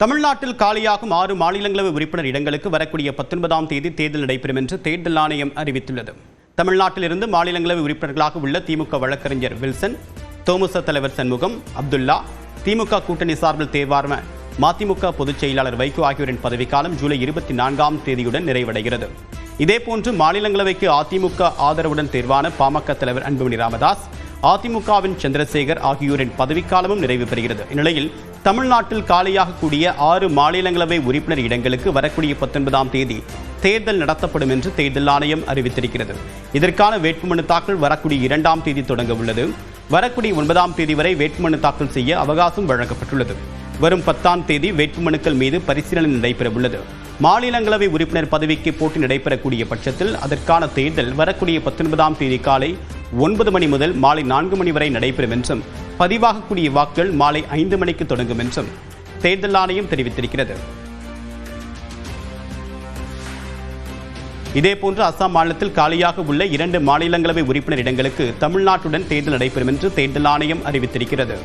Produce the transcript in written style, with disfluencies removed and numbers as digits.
தமிழ்நாட்டில் காலியாகும் 6 மாநிலங்களவை உறுப்பினர் இடங்களுக்கு வரக்கூடிய 19ஆம் தேதி தேர்தல் நடைபெறும் என்று தேர்தல் ஆணையம் அறிவித்துள்ளது. தமிழ்நாட்டிலிருந்து மாநிலங்களவை உறுப்பினர்களாக உள்ள திமுக வழக்கறிஞர் வில்சன், தோமுச தலைவர் சண்முகம், அப்துல்லா, திமுக கூட்டணி சார்பில் தேர்வான மதிமுக பொதுச் செயலாளர் வைகோ ஆகியோரின் பதவிக்காலம் ஜூலை 24ஆம் தேதியுடன் நிறைவடைகிறது. இதேபோன்று மாநிலங்களவைக்கு அதிமுக ஆதரவுடன் தேர்வான பாமக தலைவர் அன்புமணி ராமதாஸ், அதிமுகவின் சந்திரசேகர் ஆகியோரின் பதவிக்காலமும் நிறைவு பெறுகிறது. இந்நிலையில் தமிழ்நாட்டில் காலியாகக்கூடிய 6 மாநிலங்களவை உறுப்பினர் இடங்களுக்கு வரக்கூடிய 19ஆம் தேதி தேர்தல் நடத்தப்படும் என்று தேர்தல் ஆணையம் அறிவித்திருக்கிறது. இதற்கான வேட்புமனு தாக்கல் வரக்கூடிய 2ஆம் தேதி தொடங்க உள்ளது. வரக்கூடிய 9ஆம் தேதி வரை வேட்புமனு தாக்கல் செய்ய அவகாசம் வழங்கப்பட்டுள்ளது. வரும் 10ஆம் தேதி வேட்புமனுக்கள் மீது பரிசீலனை நடைபெற உள்ளது. மாநிலங்களவை உறுப்பினர் பதவிக்கு போட்டி நடைபெறக்கூடிய பட்சத்தில் அதற்கான தேர்தல் வரக்கூடிய 19ஆம் தேதி காலை 9 மணி முதல் மாலை 4 மணி வரை நடைபெறும் என்றும், பதிவாகக்கூடிய வாக்குகள் மாலை 5 மணிக்கு தொடங்கும் என்றும் தேர்தல் ஆணையம் தெரிவித்திருக்கிறது. இதேபோன்று அசாம் மாநிலத்தில் காலியாக உள்ள 2 மாநிலங்களவை உறுப்பினர் இடங்களுக்கு தமிழ்நாட்டுடன் தேர்தல் நடைபெறும் என்று தேர்தல் ஆணையம் அறிவித்திருக்கிறது.